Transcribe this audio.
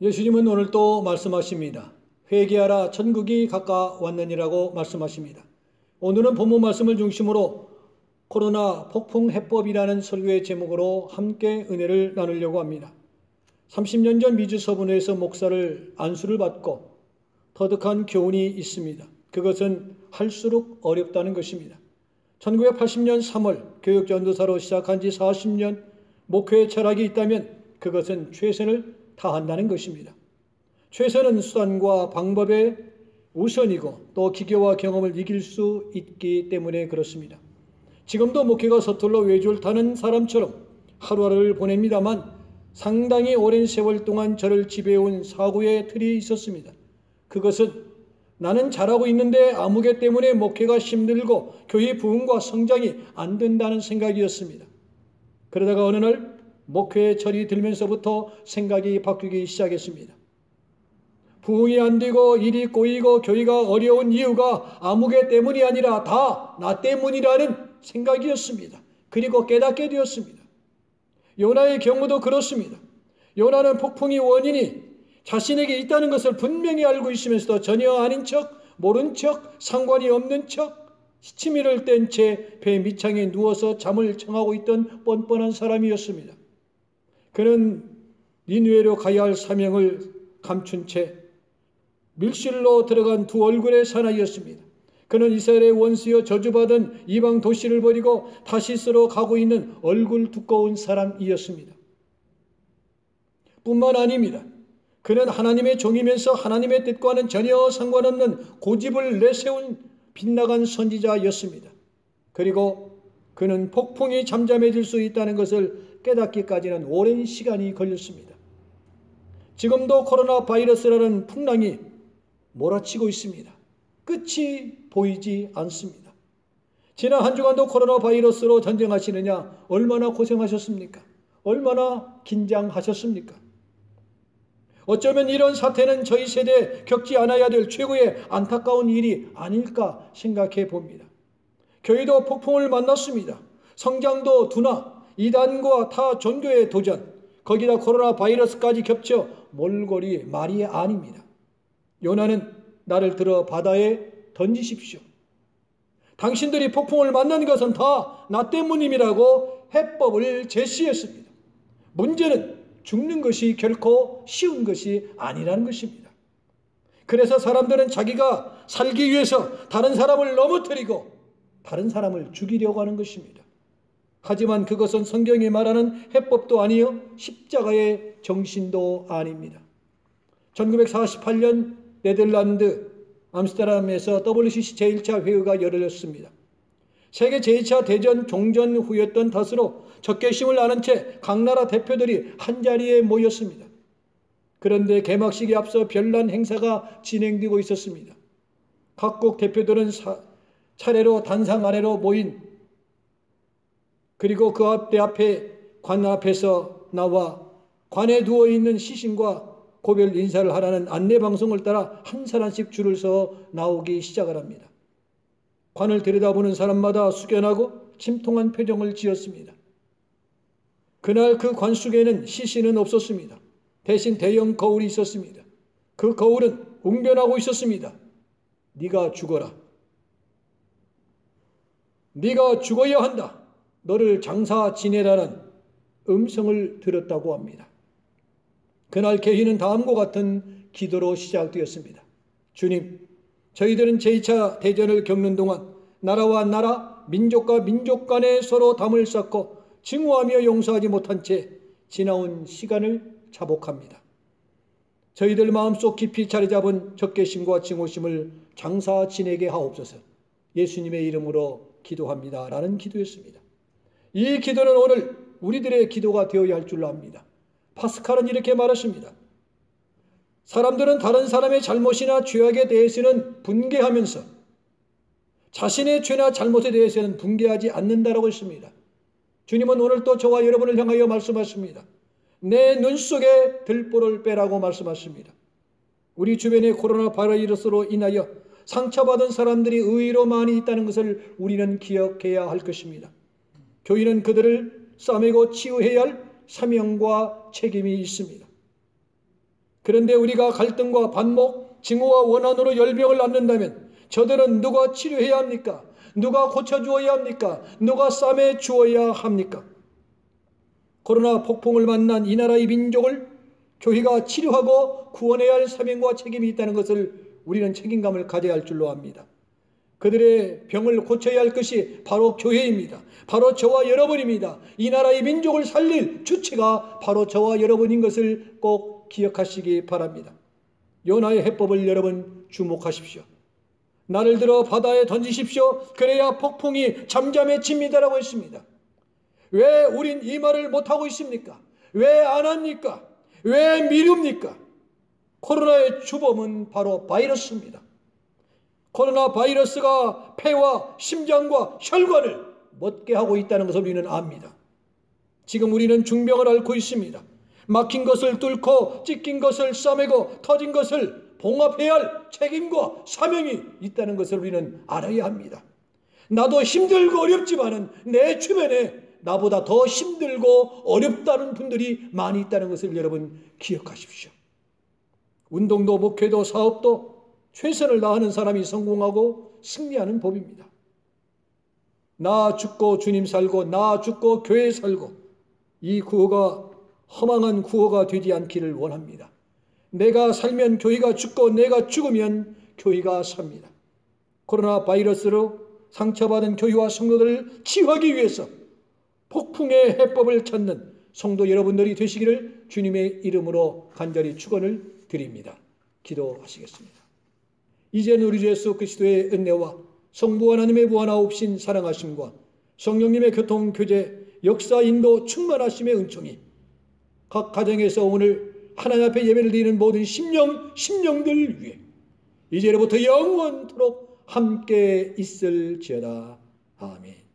예수님은 오늘 또 말씀하십니다. 회개하라 천국이 가까웠느니라고 말씀하십니다. 오늘은 본문 말씀을 중심으로 코로나 폭풍 해법이라는 설교의 제목으로 함께 은혜를 나누려고 합니다. 30년 전 미주 서분회에서 목사를 안수를 받고 터득한 교훈이 있습니다. 그것은 할수록 어렵다는 것입니다. 1980년 3월 교육전도사로 시작한 지 40년 목회의 철학이 있다면 그것은 최선을 다한다는 것입니다. 최선은 수단과 방법의 우선이고 또 기교와 경험을 이길 수 있기 때문에 그렇습니다. 지금도 목회가 서툴러 외줄 타는 사람처럼 하루하루를 보냅니다만 상당히 오랜 세월 동안 저를 지배해온 사고의 틀이 있었습니다. 그것은 나는 잘하고 있는데 아무개 때문에 목회가 힘들고 교회 부흥과 성장이 안 된다는 생각이었습니다. 그러다가 어느 날 목회의 철이 들면서부터 생각이 바뀌기 시작했습니다. 부흥이 안 되고 일이 꼬이고 교회가 어려운 이유가 아무개 때문이 아니라 다 나 때문이라는 생각이었습니다. 그리고 깨닫게 되었습니다. 요나의 경우도 그렇습니다. 요나는 폭풍이 원인이 자신에게 있다는 것을 분명히 알고 있으면서도 전혀 아닌 척, 모른 척, 상관이 없는 척, 시치미를 뗀 채 배 밑창에 누워서 잠을 청하고 있던 뻔뻔한 사람이었습니다. 그는 니느웨로 가야 할 사명을 감춘 채 밀실로 들어간 두 얼굴의 사나이였습니다. 그는 이스라엘의 원수여 저주받은 이방 도시를 버리고 다시스로 가고 있는 얼굴 두꺼운 사람이었습니다. 뿐만 아닙니다. 그는 하나님의 종이면서 하나님의 뜻과는 전혀 상관없는 고집을 내세운 빗나간 선지자였습니다. 그리고 그는 폭풍이 잠잠해질 수 있다는 것을 깨닫기까지는 오랜 시간이 걸렸습니다. 지금도 코로나 바이러스라는 풍랑이 몰아치고 있습니다. 끝이 보이지 않습니다. 지난 한 주간도 코로나 바이러스로 전쟁하시느냐 얼마나 고생하셨습니까? 얼마나 긴장하셨습니까? 어쩌면 이런 사태는 저희 세대에 겪지 않아야 될 최고의 안타까운 일이 아닐까 생각해 봅니다. 교회도 폭풍을 만났습니다. 성장도 둔화, 이단과 타 종교의 도전, 거기다 코로나 바이러스까지 겹쳐 몰골이 말이 아닙니다. 요나는 나를 들어 바다에 던지십시오. 당신들이 폭풍을 만난 것은 다 나 때문임이라고 해법을 제시했습니다. 문제는 죽는 것이 결코 쉬운 것이 아니라는 것입니다. 그래서 사람들은 자기가 살기 위해서 다른 사람을 넘어뜨리고 다른 사람을 죽이려고 하는 것입니다. 하지만 그것은 성경이 말하는 해법도 아니요 십자가의 정신도 아닙니다. 1948년 네덜란드 암스테르담에서 WCC 제1차 회의가 열렸습니다. 세계 제2차 대전 종전 후였던 탓으로 적개심을 아는 채 각 나라 대표들이 한자리에 모였습니다. 그런데 개막식에 앞서 별난 행사가 진행되고 있었습니다. 각국 대표들은 차례로 단상 아래로 모인 그리고 그 앞에 관 앞에서 나와 관에 누워있는 시신과 고별 인사를 하라는 안내방송을 따라 한 사람씩 줄을 서 나오기 시작을 합니다. 관을 들여다보는 사람마다 숙연하고 침통한 표정을 지었습니다. 그날 그 관 속에는 시신은 없었습니다. 대신 대형 거울이 있었습니다. 그 거울은 웅변하고 있었습니다. 네가 죽어라. 네가 죽어야 한다. 너를 장사 지내라는 음성을 들었다고 합니다. 그날 개회는 다음과 같은 기도로 시작되었습니다. 주님, 저희들은 제2차 대전을 겪는 동안 나라와 나라, 민족과 민족 간에 서로 담을 쌓고 증오하며 용서하지 못한 채 지나온 시간을 자복합니다. 저희들 마음속 깊이 자리 잡은 적개심과 증오심을 장사 지내게 하옵소서. 예수님의 이름으로 기도합니다. 라는 기도였습니다. 이 기도는 오늘 우리들의 기도가 되어야 할 줄로 압니다. 파스칼은 이렇게 말했습니다. 사람들은 다른 사람의 잘못이나 죄악에 대해서는 분개하면서 자신의 죄나 잘못에 대해서는 분개하지 않는다라고 했습니다. 주님은 오늘 또 저와 여러분을 향하여 말씀하십니다. 내 눈 속에 들보를 빼라고 말씀하십니다. 우리 주변에 코로나 바이러스로 인하여 상처받은 사람들이 의외로 많이 있다는 것을 우리는 기억해야 할 것입니다. 교회는 그들을 싸매고 치유해야 할 사명과 책임이 있습니다. 그런데 우리가 갈등과 반목, 증오와 원한으로 열병을 낳는다면 저들은 누가 치료해야 합니까? 누가 고쳐주어야 합니까? 누가 싸매 주어야 합니까? 코로나 폭풍을 만난 이 나라의 민족을 교회가 치료하고 구원해야 할 사명과 책임이 있다는 것을 우리는 책임감을 가져야 할 줄로 압니다. 그들의 병을 고쳐야 할 것이 바로 교회입니다. 바로 저와 여러분입니다. 이 나라의 민족을 살릴 주체가 바로 저와 여러분인 것을 꼭 기억하시기 바랍니다. 요나의 해법을 여러분 주목하십시오. 나를 들어 바다에 던지십시오. 그래야 폭풍이 잠잠해집니다라고 했습니다. 왜 우린 이 말을 못하고 있습니까? 왜 안 합니까? 왜 미룹니까? 코로나의 주범은 바로 바이러스입니다. 코로나 바이러스가 폐와 심장과 혈관을 멎게 하고 있다는 것을 우리는 압니다. 지금 우리는 중병을 앓고 있습니다. 막힌 것을 뚫고 찢긴 것을 싸매고 터진 것을 봉합해야 할 책임과 사명이 있다는 것을 우리는 알아야 합니다. 나도 힘들고 어렵지만은 내 주변에 나보다 더 힘들고 어렵다는 분들이 많이 있다는 것을 여러분 기억하십시오. 운동도 목회도 사업도 최선을 다하는 사람이 성공하고 승리하는 법입니다. 나 죽고 주님 살고 나 죽고 교회 살고 이 구호가 허망한 구호가 되지 않기를 원합니다. 내가 살면 교회가 죽고 내가 죽으면 교회가 삽니다. 코로나 바이러스로 상처받은 교회와 성도들을 치유하기 위해서 폭풍의 해법을 찾는 성도 여러분들이 되시기를 주님의 이름으로 간절히 축원을 드립니다. 기도하시겠습니다. 이제는 우리 주 예수 그리스도의 은혜와 성부 하나님의 무한하옵신 사랑하심과 성령님의 교통, 교제, 역사, 인도, 충만하심의 은총이 각 가정에서 오늘 하나님 앞에 예배를 드리는 모든 심령들 위해 이제로부터 영원토록 함께 있을지어다. 아멘.